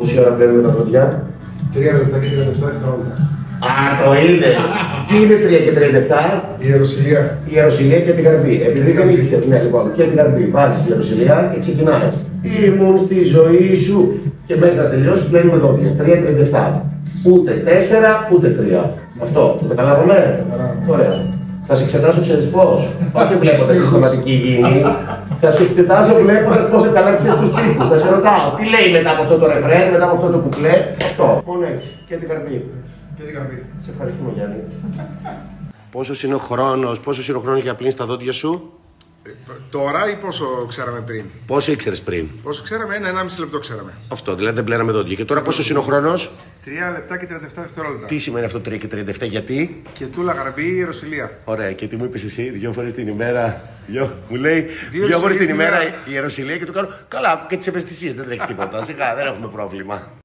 Πόση ώρα βλέπουμε τα δόντια? 3 λεπτά και 37 δευτερόλεπτα. Α, το είδες! Τι είναι 3 και 37? Η Ιεροσυλία. Η Ιεροσυλία και την Καρπή. Επειδή δεν ήξερε, ναι, λοιπόν, και την Καρπή. Βάζεις Ιεροσυλία και ξεκινάει. Ήμουν στη ζωή σου. Και μέχρι να τελειώσει πλένουμε δόντια. 3,37. Ούτε 4 ούτε 3. Αυτό. Το καταλάβαμε. Ωραία. Θα σε εξετάσω, ξέρεις πώς. Όχι βλέποντας τη σωματική υγιεινή. Θα σε εξετάσω βλέποντας πώς εκαλάξεις τους τύπους. Θα σε ρωτάω τι λέει μετά από αυτό το ρεφρέν, μετά από αυτό το κουπλέ. Αυτό. Μόνο έτσι. Και την Καρπή. Και την Καρπή. Σε ευχαριστούμε, Γιάννη. Πόσος είναι ο χρόνος για πλύνεις τα δόντια σου? Τώρα ή πόσο ξέραμε πριν? Πόσο ήξερες πριν? Πόσο ξέραμε, 1,5 λεπτό ξέραμε. Αυτό, δηλαδή δεν πλέναμε δόντια. Και τώρα πόσος είναι ο χρόνος? 3 λεπτά και 37 δευτερόλεπτα. Τι σημαίνει αυτό 3 και 37, γιατί? Και τούλα Γαρμπή η Ιεροσυλία. Ωραία, και τι μου είπες εσύ, 2 φορές την ημέρα? Μου λέει 2 φορές την ημέρα η Ιεροσυλία και του κάνω. Καλά, και τις ευαισθησίες δεν τρέχει τίποτα. Σιγά, δεν έχουμε πρόβλημα.